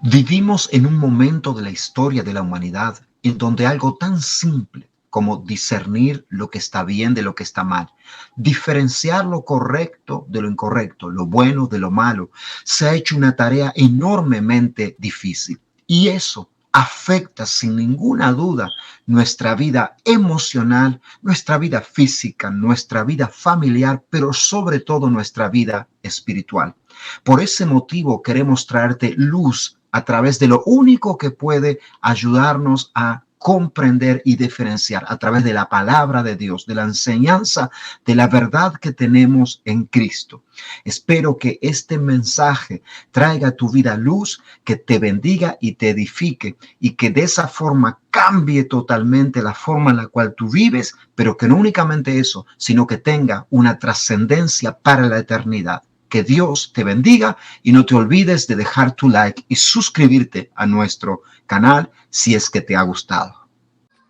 Vivimos en un momento de la historia de la humanidad en donde algo tan simple como discernir lo que está bien de lo que está mal, diferenciar lo correcto de lo incorrecto, lo bueno de lo malo, se ha hecho una tarea enormemente difícil. Y eso afecta sin ninguna duda nuestra vida emocional, nuestra vida física, nuestra vida familiar, pero sobre todo nuestra vida espiritual. Por ese motivo queremos traerte luz a través de lo único que puede ayudarnos a comprender y diferenciar a través de la palabra de Dios, de la enseñanza, de la verdad que tenemos en Cristo. Espero que este mensaje traiga a tu vida luz, que te bendiga y te edifique y que de esa forma cambie totalmente la forma en la cual tú vives, pero que no únicamente eso, sino que tenga una trascendencia para la eternidad. Que Dios te bendiga y no te olvides de dejar tu like y suscribirte a nuestro canal si es que te ha gustado.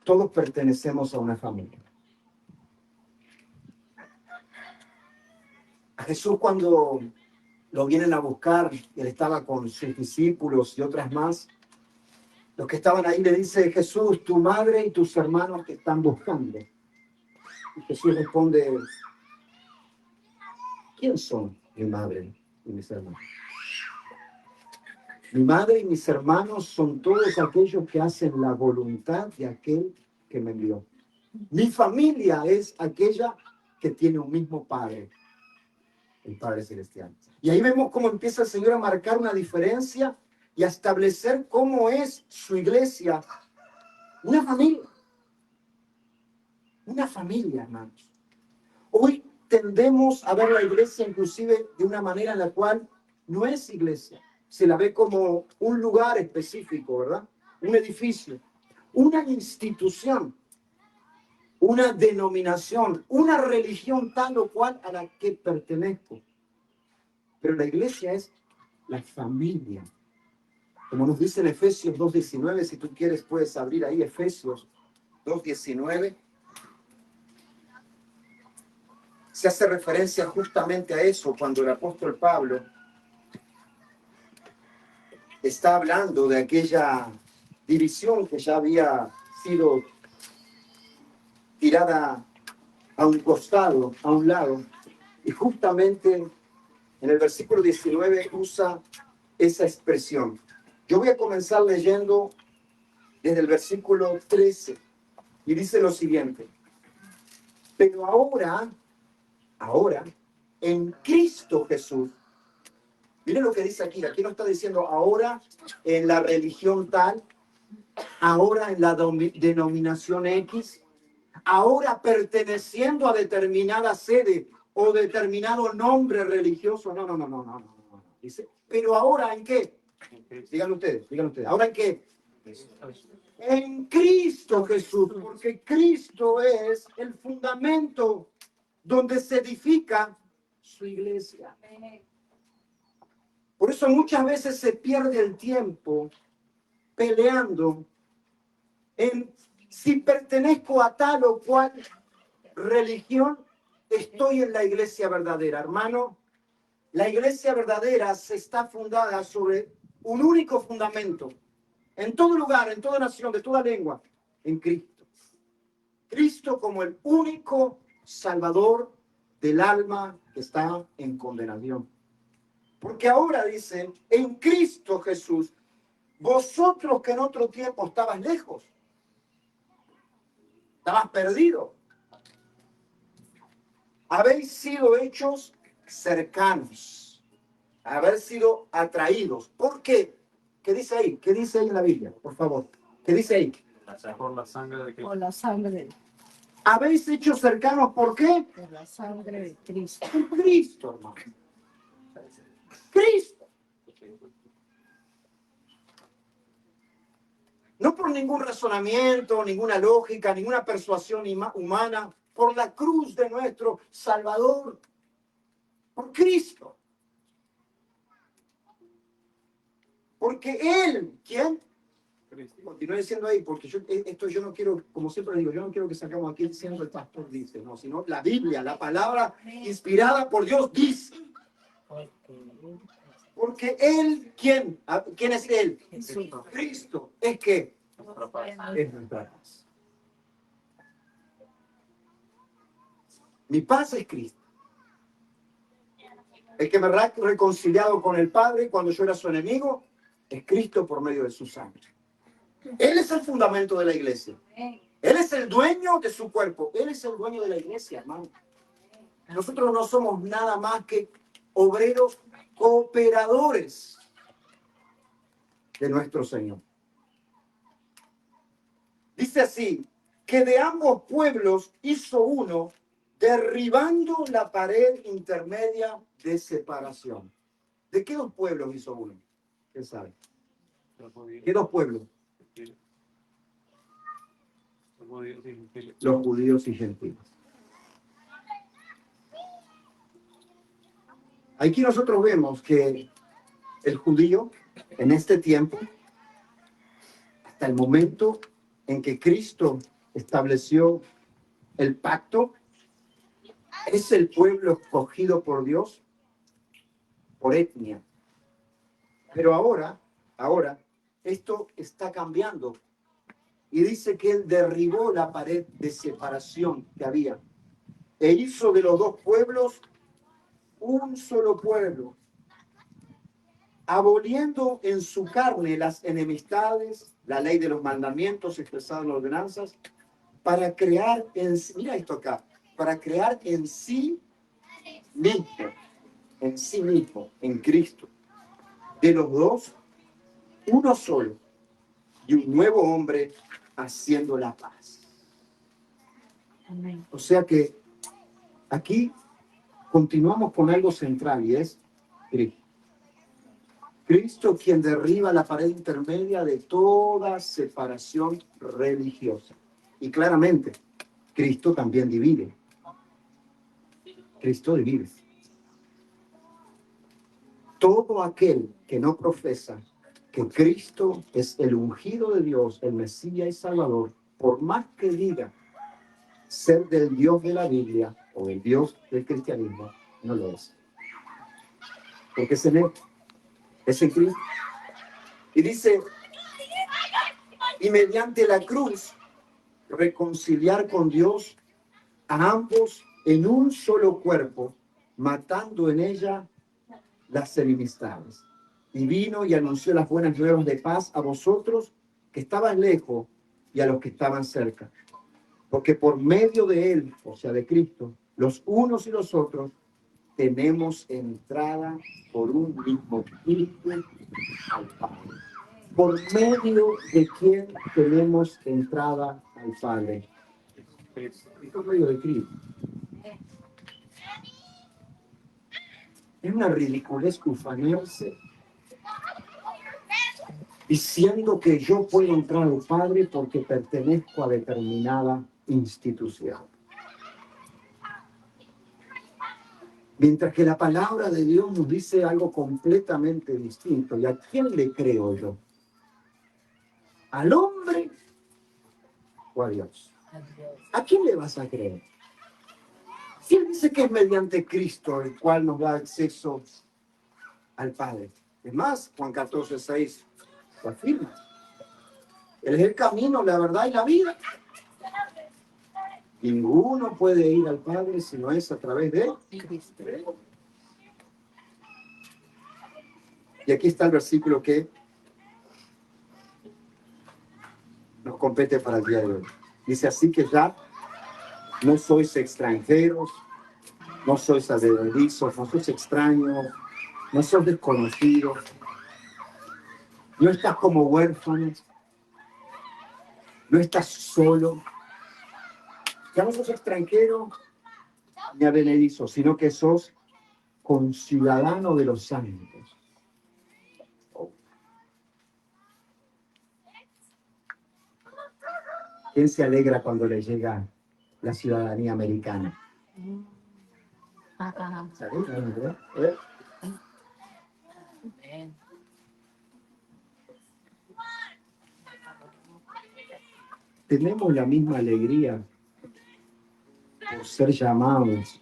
Todos pertenecemos a una familia. A Jesús, cuando lo vienen a buscar, él estaba con sus discípulos y otras más. Los que estaban ahí le dice: Jesús, tu madre y tus hermanos te están buscando. Y Jesús responde: ¿quién son mi madre y mis hermanos? Mi madre y mis hermanos son todos aquellos que hacen la voluntad de aquel que me envió. Mi familia es aquella que tiene un mismo Padre, el Padre Celestial. Y ahí vemos cómo empieza el Señor a marcar una diferencia y a establecer cómo es su iglesia. Una familia. Una familia, hermanos. Hoy tendemos a ver la iglesia inclusive de una manera en la cual no es iglesia. Se la ve como un lugar específico, ¿verdad? Un edificio, una institución, una denominación, una religión tal o cual a la que pertenezco. Pero la iglesia es la familia. Como nos dice en Efesios 2:19, si tú quieres puedes abrir ahí Efesios 2:19. Se hace referencia justamente a eso cuando el apóstol Pablo está hablando de aquella división que ya había sido tirada a un costado, a un lado. Y justamente en el versículo 19 usa esa expresión. Yo voy a comenzar leyendo desde el versículo 13 y dice lo siguiente: pero ahora, en Cristo Jesús. Miren lo que dice aquí. Aquí no está diciendo ahora en la religión tal, ahora en la denominación X, ahora perteneciendo a determinada sede o determinado nombre religioso. No. Dice, pero ahora ¿en qué? Díganlo ustedes. ¿Ahora en qué? En Cristo Jesús, porque Cristo es el fundamento donde se edifica su iglesia. Por eso muchas veces se pierde el tiempo peleando en si pertenezco a tal o cual religión, estoy en la iglesia verdadera. Hermano, la iglesia verdadera se está fundada sobre un único fundamento, en todo lugar, en toda nación, de toda lengua, en Cristo. Cristo como el único salvador del alma que está en condenación. Porque ahora dice, en Cristo Jesús, vosotros que en otro tiempo estabas lejos, estabas perdido, habéis sido hechos cercanos, haber sido atraídos. ¿Por qué? ¿Qué dice ahí? ¿Qué dice ahí en la Biblia? Por favor. ¿Qué dice ahí? Por la sangre de Cristo. Por la sangre de Habéis hecho cercanos, ¿por qué? por la sangre de Cristo. Por Cristo, hermano. Cristo. No por ningún razonamiento, ninguna lógica, ninguna persuasión humana, por la cruz de nuestro Salvador, por Cristo. Porque Él, ¿quién? Continúe diciendo ahí, porque yo no quiero, como siempre digo, yo no quiero que saquemos aquí diciendo el pastor dice, no, sino la Biblia, la palabra inspirada por Dios dice. Porque Él, ¿quién? ¿Quién es Él? Jesús. Cristo. ¿Es qué? Nuestra paz. Es nuestra paz. Mi paz es Cristo. El que me ha reconciliado con el Padre cuando yo era su enemigo es Cristo por medio de su sangre. Él es el fundamento de la iglesia. Él es el dueño de su cuerpo. Él es el dueño de la iglesia, hermano. Nosotros no somos nada más que obreros cooperadores de nuestro Señor. Dice así, que de ambos pueblos hizo uno, derribando la pared intermedia de separación. ¿De qué dos pueblos hizo uno? ¿Quién sabe? Los judíos. ¿Qué dos pueblos? Los judíos y gentiles. Los judíos y gentiles. Aquí nosotros vemos que el judío en este tiempo, hasta el momento en que Cristo estableció el pacto, es el pueblo escogido por Dios por etnia. Pero ahora, esto está cambiando. Y dice que Él derribó la pared de separación que había. E hizo de los dos pueblos un solo pueblo, aboliendo en su carne las enemistades, la ley de los mandamientos expresados en las ordenanzas, para crear en sí, mira esto acá, para crear en sí mismo, en Cristo, de los dos, uno solo, y un nuevo hombre haciendo la paz. Amén. O sea que aquí continuamos con algo central y es Cristo. Cristo quien derriba la pared intermedia de toda separación religiosa. Y claramente, Cristo también divide. Cristo divide. Todo aquel que no profesa que Cristo es el ungido de Dios, el Mesías y Salvador, por más que diga ser del Dios de la Biblia o del Dios del cristianismo, no lo es. Porque es en Él, es en Cristo. Y dice, y mediante la cruz, reconciliar con Dios a ambos en un solo cuerpo, matando en ella las enemistades. Y vino y anunció las buenas nuevas de paz a vosotros que estaban lejos y a los que estaban cerca. Porque por medio de Él, o sea, de Cristo, los unos y los otros, tenemos entrada por un mismo espíritu al Padre. ¿Por medio de quién tenemos entrada al Padre? Por medio de Cristo. Es una ridiculez ufanarse diciendo que yo puedo entrar al Padre porque pertenezco a determinada institución. Mientras que la palabra de Dios nos dice algo completamente distinto. ¿Y a quién le creo yo? ¿Al hombre o a Dios? ¿A quién le vas a creer? Si Él dice que es mediante Cristo el cual nos da acceso al Padre. Es más, Juan 14:6 lo afirma. Él es el camino, la verdad y la vida. Ninguno puede ir al Padre si no es a través de Cristo. Él. Y aquí está el versículo que nos compete para el día de hoy. Dice así que ya no sois extranjeros, no sois advenedizos, no sois extraños, no sois desconocidos, no estás como huérfanos, no estás solo. Ya no sos extranjero ni advenedizo, sino que sos conciudadano de los santos. ¿Quién se alegra cuando le llega la ciudadanía americana? Ajá. ¿Se alegra, no? Amén. Tenemos la misma alegría por ser llamados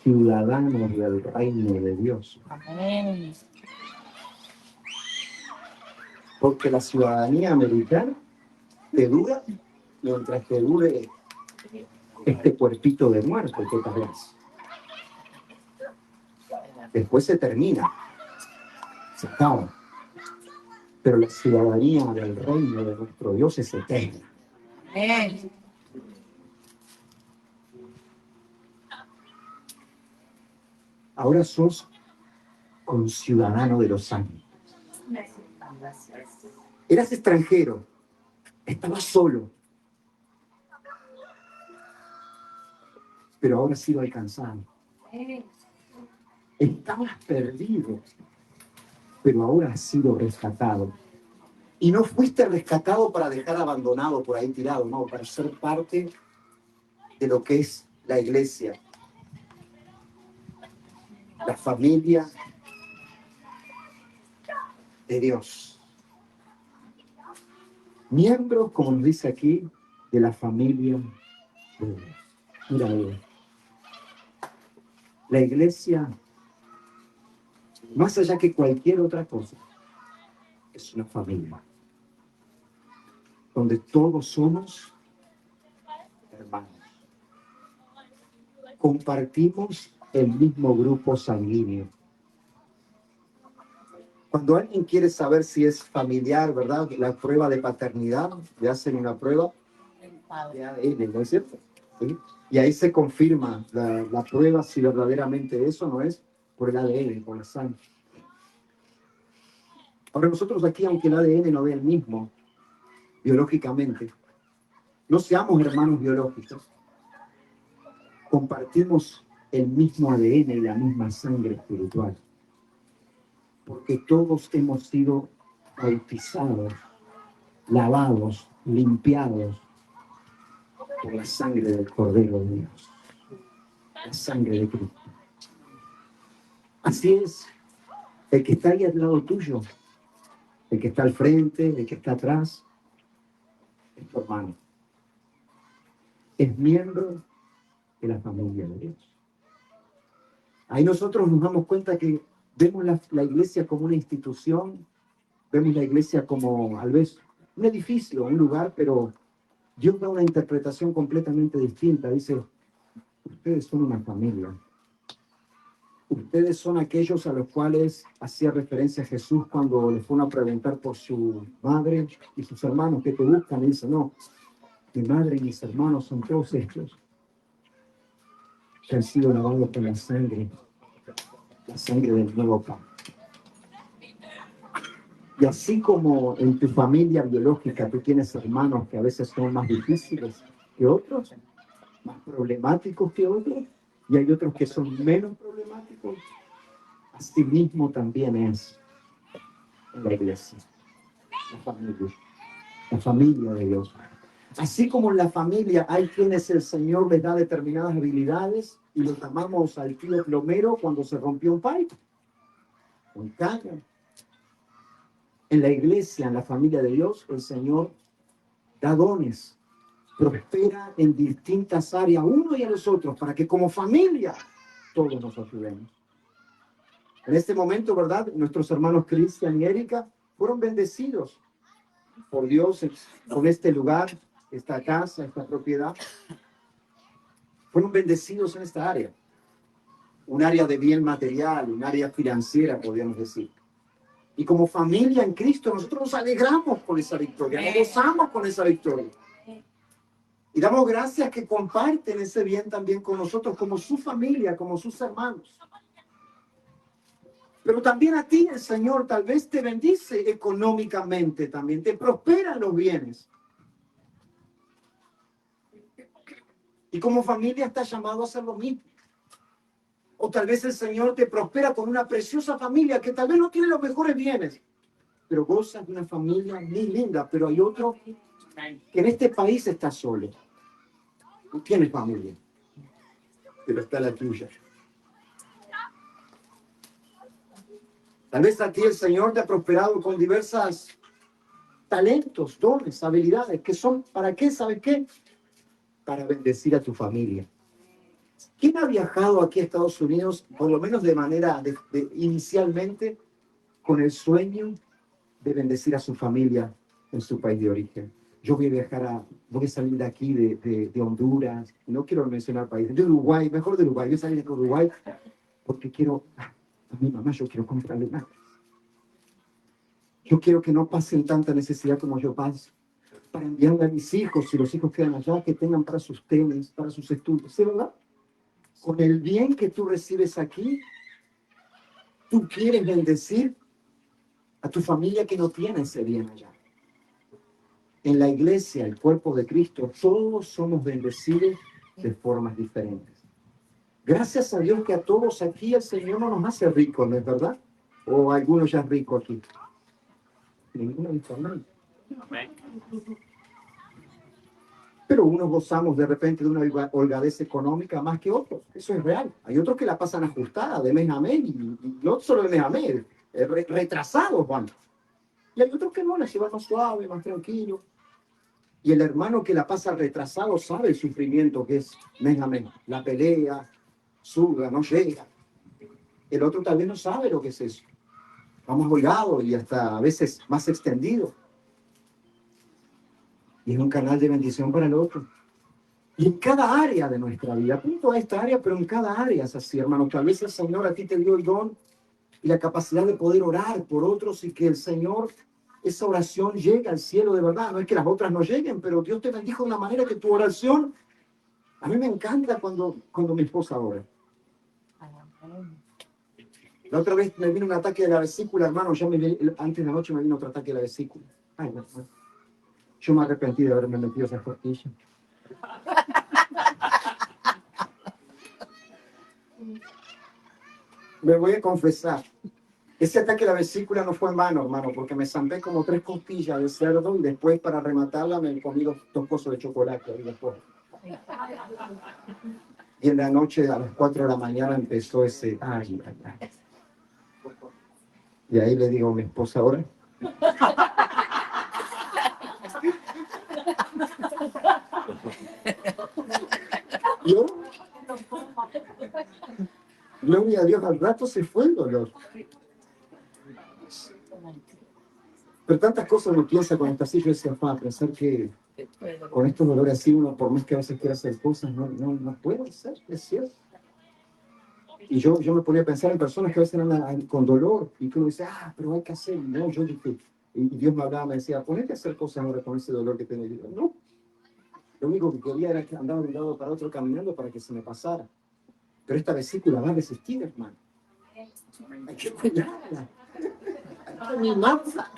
ciudadanos del reino de Dios. Amén. Porque la ciudadanía americana te dura mientras te dure este cuerpito de muerto que cargas. Después se termina, se acaba. Pero la ciudadanía del reino de nuestro Dios es eterna. Ahora sos conciudadano de los ángeles. Eras extranjero, estabas solo, pero ahora has sido alcanzado. Estabas perdido, pero ahora has sido rescatado. Y no fuiste rescatado para dejar abandonado por ahí tirado, no, para ser parte de lo que es la iglesia, la familia de Dios. Miembros, como nos dice aquí, de la familia de Dios. Mira, la iglesia, más allá que cualquier otra cosa, es una familia donde todos somos hermanos. Compartimos el mismo grupo sanguíneo. Cuando alguien quiere saber si es familiar, ¿verdad? La prueba de paternidad, le hacen una prueba de ADN, ¿no es cierto? ¿Sí? Y ahí se confirma la prueba si verdaderamente eso no es por el ADN, por la sangre. Ahora nosotros aquí, aunque el ADN no es el mismo, biológicamente, no seamos hermanos biológicos, compartimos el mismo ADN y la misma sangre espiritual. Porque todos hemos sido bautizados, lavados, limpiados por la sangre del Cordero de Dios, la sangre de Cristo. Así es, el que está ahí al lado tuyo, el que está al frente, el que está atrás, es tu hermano. Es miembro de la familia de Dios. Ahí nosotros nos damos cuenta que vemos la iglesia como una institución, vemos la iglesia como, tal vez, un edificio, un lugar, pero Dios da una interpretación completamente distinta. Dice, ustedes son una familia. Ustedes son aquellos a los cuales hacía referencia Jesús cuando les fueron a preguntar por su madre y sus hermanos que te buscan. Y dice, no, mi madre y mis hermanos son todos estos que han sido lavados por la sangre del nuevo pacto. Y así como en tu familia biológica tú tienes hermanos que a veces son más difíciles que otros, más problemáticos que otros, y hay otros que son menos problemáticos, así mismo también es en la iglesia, la familia de Dios. Así como en la familia hay quienes el Señor les da determinadas habilidades y los llamamos al tío plomero cuando se rompió un pipe, un caño. En la iglesia, en la familia de Dios, el Señor da dones, prospera en distintas áreas, uno y a los otros, para que como familia todos nos ayudemos. En este momento, ¿verdad? Nuestros hermanos Cristian y Erika fueron bendecidos por Dios con este lugar, esta casa, esta propiedad. Fueron bendecidos en esta área. Un área de bien material, un área financiera, podríamos decir. Y como familia en Cristo, nosotros nos alegramos con esa victoria, nos gozamos con esa victoria. Y damos gracias que comparten ese bien también con nosotros, como su familia, como sus hermanos. Pero también a ti el Señor tal vez te bendice económicamente también, te prosperan los bienes. Y como familia estás llamado a hacer lo mismo. O tal vez el Señor te prospera con una preciosa familia que tal vez no tiene los mejores bienes, pero gozas de una familia muy linda. Pero hay otro que en este país está solo. No tiene familia, pero está la tuya. Tal vez a ti el Señor te ha prosperado con diversos talentos, dones, habilidades, que son, ¿para qué? ¿Sabes qué? Para bendecir a tu familia. ¿Quién ha viajado aquí a Estados Unidos, por lo menos de manera inicialmente, con el sueño de bendecir a su familia en su país de origen. Yo voy a salir de aquí, de Honduras, no quiero mencionar países, de Uruguay, mejor de Uruguay, voy a salir de Uruguay porque quiero, a mi mamá yo quiero comprarle nada. Yo quiero que no pasen tanta necesidad como yo paso, para enviarle a mis hijos, si los hijos quedan allá, que tengan para sus tenis, para sus estudios, ¿sí, verdad? Con el bien que tú recibes aquí, tú quieres bendecir a tu familia que no tiene ese bien allá. En la iglesia, el cuerpo de Cristo, todos somos bendecidos de formas diferentes. Gracias a Dios que a todos aquí el Señor no nos hace ricos, ¿no es verdad? O algunos ya ricos aquí. Ninguno dice amén. Pero unos gozamos de repente de una holgadez económica más que otros. Eso es real. Hay otros que la pasan ajustada de mes a mes y no solo de mes a mes, retrasados, Juan. Y hay otros que no, la llevan más suave, más tranquilo. Y el hermano que la pasa retrasado sabe el sufrimiento que es mes a mes. La pelea, suda, no llega. El otro tal vez no sabe lo que es eso. Vamos holgados y hasta a veces más extendido. Y es un canal de bendición para el otro. Y en cada área de nuestra vida, punto a esta área, pero en cada área es así, hermano. Tal vez el Señor a ti te dio el don y la capacidad de poder orar por otros y que el Señor, esa oración llegue al cielo de verdad. No es que las otras no lleguen, pero Dios te bendijo de una manera que tu oración, a mí me encanta cuando mi esposa ora. La otra vez me vino un ataque de la vesícula, hermano, antes de la noche me vino otro ataque de la vesícula. Ay, no. Yo me arrepentí de haberme metido esas costillas. Me voy a confesar. Ese ataque a la vesícula no fue en vano, hermano, porque me zampé como 3 costillas de cerdo y después, para rematarla, me comí 2 cosas de chocolate. Y después. Y en la noche, a las 4 de la mañana, empezó ese... Ay. Y ahí le digo a mi esposa ahora. Yo, gloria a Dios, al rato se fue el dolor. Pero tantas cosas uno piensa cuando está así. Yo decía, pensar que con estos dolores así, uno por más que a veces quiera hacer cosas, no puede hacer, es cierto. Y yo me ponía a pensar en personas que a veces andan con dolor y que uno dice, pero hay que hacer. No, yo dije, y Dios me hablaba, me decía, ponete a hacer cosas ahora con ese dolor que tengo. Y yo, no. Lo único que quería era que andaba de un lado para otro caminando para que se me pasara. Pero esta vesícula va a resistir, hermano. Hay que cuidarla. Hay que mimarla.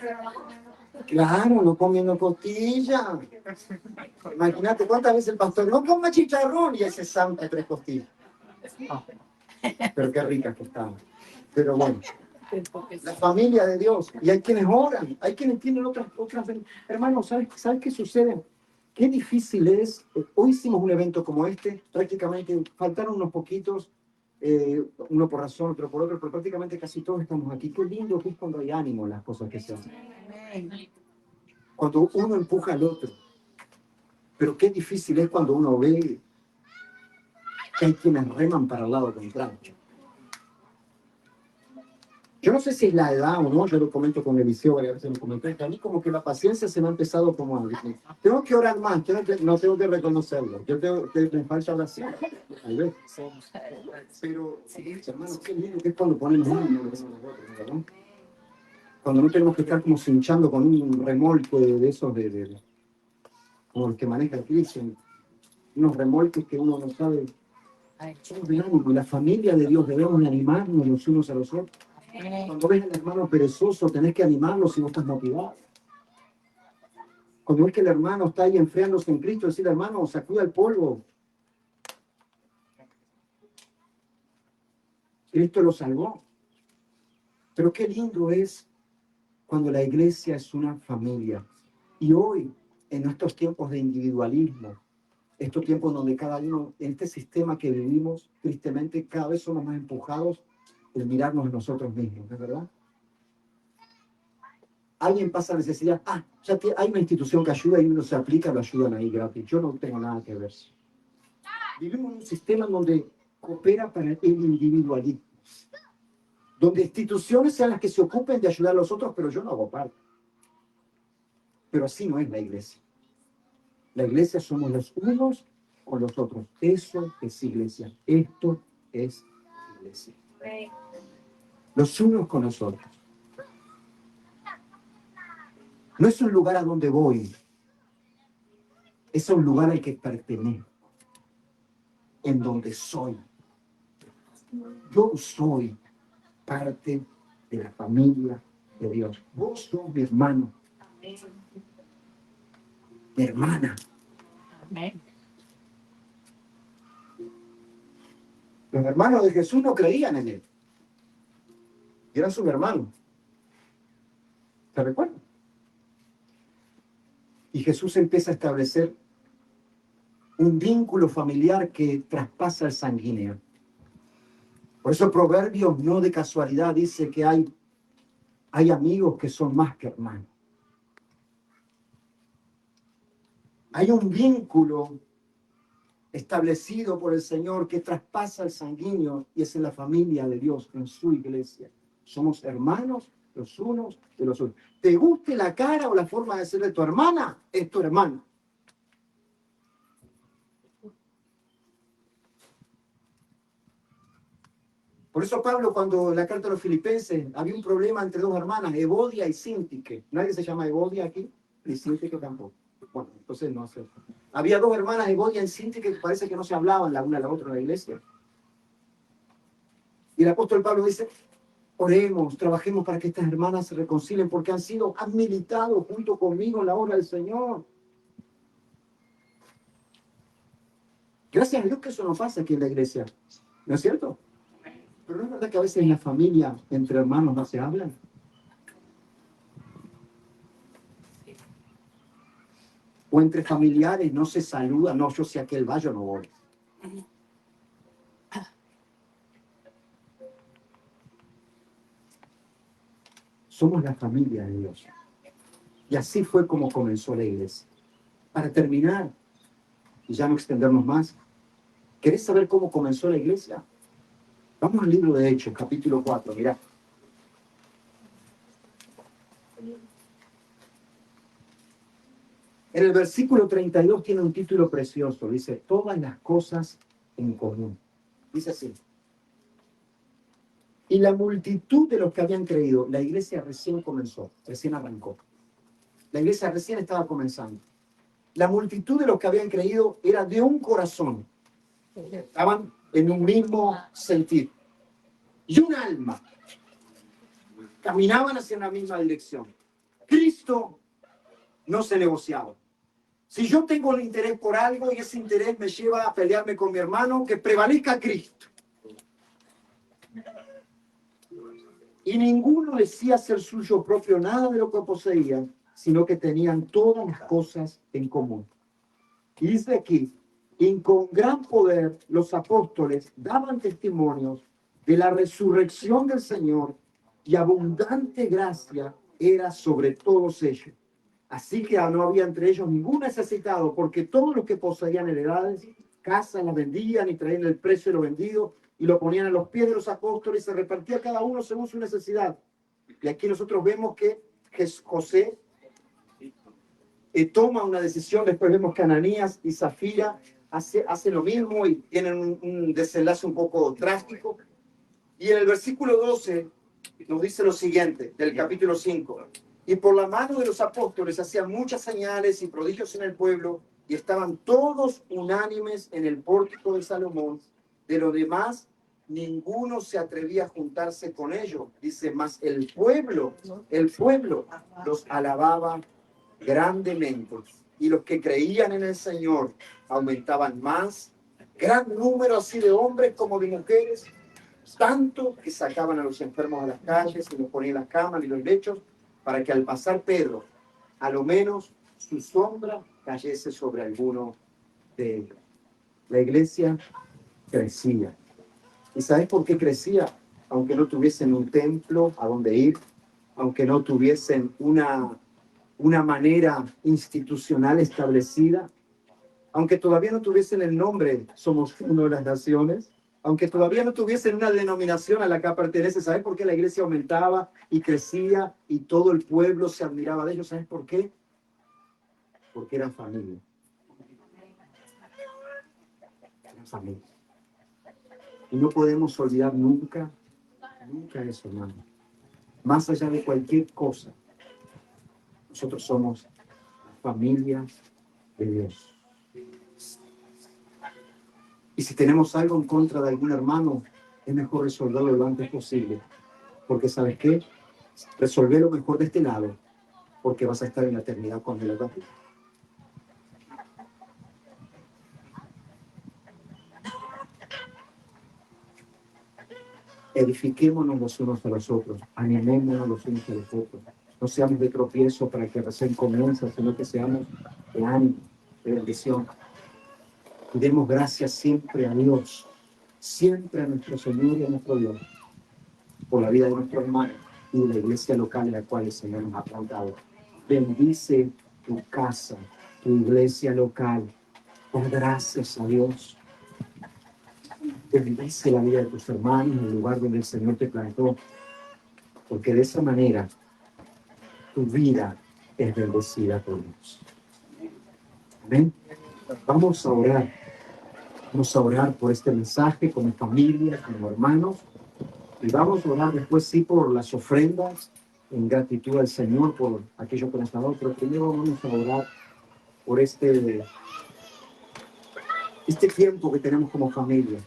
Claro, no comiendo costilla. Imagínate cuántas veces el pastor, no coma chicharrón, y ese zampa 3 costillas. Pero qué ricas que estaban. Pero bueno, la familia de Dios. Y hay quienes oran, hay quienes tienen otras. Hermanos, ¿sabes qué sucede? Qué difícil es. Hoy hicimos un evento como este, prácticamente faltaron unos poquitos, uno por razón, otro por otro, pero prácticamente casi todos estamos aquí. Qué lindo que es cuando hay ánimo en las cosas que se hacen. Cuando uno empuja al otro. Pero qué difícil es cuando uno ve que hay quienes reman para el lado contrario. Yo no sé si es la edad o no, yo lo comento con Eliseo, varias veces lo comenté, a mí como que la paciencia se me ha empezado como a... Tengo que orar más, no tengo que reconocerlo, me falta oración. Pero, hermanos, qué lindo que es cuando ponemos ¿no? Cuando no tenemos que estar como cinchando con un remolque de esos como los que maneja el Cristo, unos remolques que uno no sabe. Somos de ánimo, y la familia de Dios debemos de animarnos los unos a los otros. Cuando ves al hermano perezoso, tenés que animarlo si no estás motivado. Cuando ves que el hermano está ahí enfriándose en Cristo, decir, hermano, sacuda el polvo. Cristo lo salvó. Pero qué lindo es cuando la iglesia es una familia. Y hoy, en estos tiempos de individualismo, estos tiempos donde cada uno, en este sistema que vivimos, tristemente, cada vez somos más empujados el mirarnos a nosotros mismos, ¿no es verdad? Alguien pasa necesidad, ya hay una institución que ayuda y uno se aplica, lo ayudan ahí gratis. Yo no tengo nada que ver. Vivimos en un sistema donde coopera para el individualismo, donde instituciones sean las que se ocupen de ayudar a los otros, pero yo no hago parte. Pero así no es la iglesia. La iglesia somos los unos con los otros. Eso es iglesia. Esto es iglesia. Los unos con los otros. No es un lugar a donde voy. Es un lugar al que pertenezco. En donde soy. Yo soy parte de la familia de Dios. Vos sos mi hermano. Mi hermana. Amén. Los hermanos de Jesús no creían en él. Y eran sus hermanos. ¿Se recuerdan? Y Jesús empieza a establecer un vínculo familiar que traspasa el sanguíneo. Por eso Proverbios no de casualidad dice que hay amigos que son más que hermanos. Hay un vínculo establecido por el Señor que traspasa el sanguíneo y es en la familia de Dios, en su iglesia. Somos hermanos los unos de los otros. Te guste la cara o la forma de ser de tu hermana, es tu hermano. Por eso Pablo, cuando en la carta a los filipenses había un problema entre dos hermanas, Evodia y Síntique. Nadie se llama Evodia aquí, ni Síntique tampoco. Bueno, entonces no sé. Había dos hermanas, Evodia y Síntique, que parece que no se hablaban la una a la otra en la iglesia. Y el apóstol Pablo dice, oremos, trabajemos para que estas hermanas se reconcilien, porque han militado junto conmigo en la obra del Señor. Gracias a Dios que eso no pasa aquí en la iglesia. ¿No es cierto? Pero no es verdad que a veces en la familia, entre hermanos, no se hablan. O entre familiares no se saludan. No, yo sé a aquel va, yo no voy. Somos la familia de Dios. Y así fue como comenzó la iglesia. Para terminar, y ya no extendernos más, ¿querés saber cómo comenzó la iglesia? Vamos al libro de Hechos, capítulo 4, mirá. En el versículo 32 tiene un título precioso. Dice, todas las cosas en común. Dice así. Y la multitud de los que habían creído, la iglesia recién comenzó, recién arrancó. La iglesia recién estaba comenzando. La multitud de los que habían creído era de un corazón. Estaban en un mismo sentir. Y un alma. Caminaban hacia una misma dirección. Cristo no se negociaba. Si yo tengo un interés por algo y ese interés me lleva a pelearme con mi hermano, que prevalezca Cristo. Y ninguno decía ser suyo propio nada de lo que poseían, sino que tenían todas las cosas en común. Y dice aquí, y con gran poder los apóstoles daban testimonios de la resurrección del Señor, y abundante gracia era sobre todos ellos. Así que no había entre ellos ningún necesitado, porque todos los que poseían heredades, casas, las vendían y traían el precio de lo vendido y lo ponían a los pies de los apóstoles y se repartía cada uno según su necesidad. Y aquí nosotros vemos que José toma una decisión, después vemos que Ananías y Zafira hace lo mismo y tienen un desenlace un poco trágico. Y en el versículo 12 nos dice lo siguiente, del capítulo 5. Y por la mano de los apóstoles hacían muchas señales y prodigios en el pueblo, y estaban todos unánimes en el pórtico de Salomón. De lo demás, ninguno se atrevía a juntarse con ellos. Dice, más el pueblo los alababa grandemente. Y los que creían en el Señor aumentaban más, gran número así de hombres como de mujeres, tanto que sacaban a los enfermos a las calles y los ponían en las camas y los lechos, para que al pasar Pedro, a lo menos su sombra cayese sobre alguno de ellos. La iglesia crecía. ¿Y sabes por qué crecía? Aunque no tuviesen un templo a donde ir, aunque no tuviesen una manera institucional establecida, aunque todavía no tuviesen el nombre, somos uno de las naciones, aunque todavía no tuviesen una denominación a la que pertenece, ¿sabes por qué la iglesia aumentaba y crecía y todo el pueblo se admiraba de ellos? ¿Sabes por qué? porque eran familia. Eran familia. Y no podemos olvidar nunca eso, hermano. Más allá de cualquier cosa, nosotros somos familia de Dios. Y si tenemos algo en contra de algún hermano, es mejor resolverlo lo antes posible. Porque ¿sabes qué? Resolverlo mejor de este lado, porque vas a estar en la eternidad con él. Edifiquémonos los unos a los otros, animémonos los unos a los otros. No seamos de tropiezo para que recién comienza, sino que seamos de ánimo, de bendición. Y demos gracias siempre a Dios, siempre a nuestro Señor y a nuestro Dios, por la vida de nuestro hermano y de la iglesia local en la cual el Señor nos ha plantado. Bendice tu casa, tu iglesia local. Da gracias a Dios. Bendice la vida de tus hermanos en el lugar donde el Señor te plantó, porque de esa manera tu vida es bendecida por Dios. Amén. Vamos a orar. Vamos a orar por este mensaje como familia, como hermanos. Y vamos a orar después sí por las ofrendas, en gratitud al Señor por aquello que nos ha dado. Pero primero vamos a orar por este tiempo que tenemos como familia.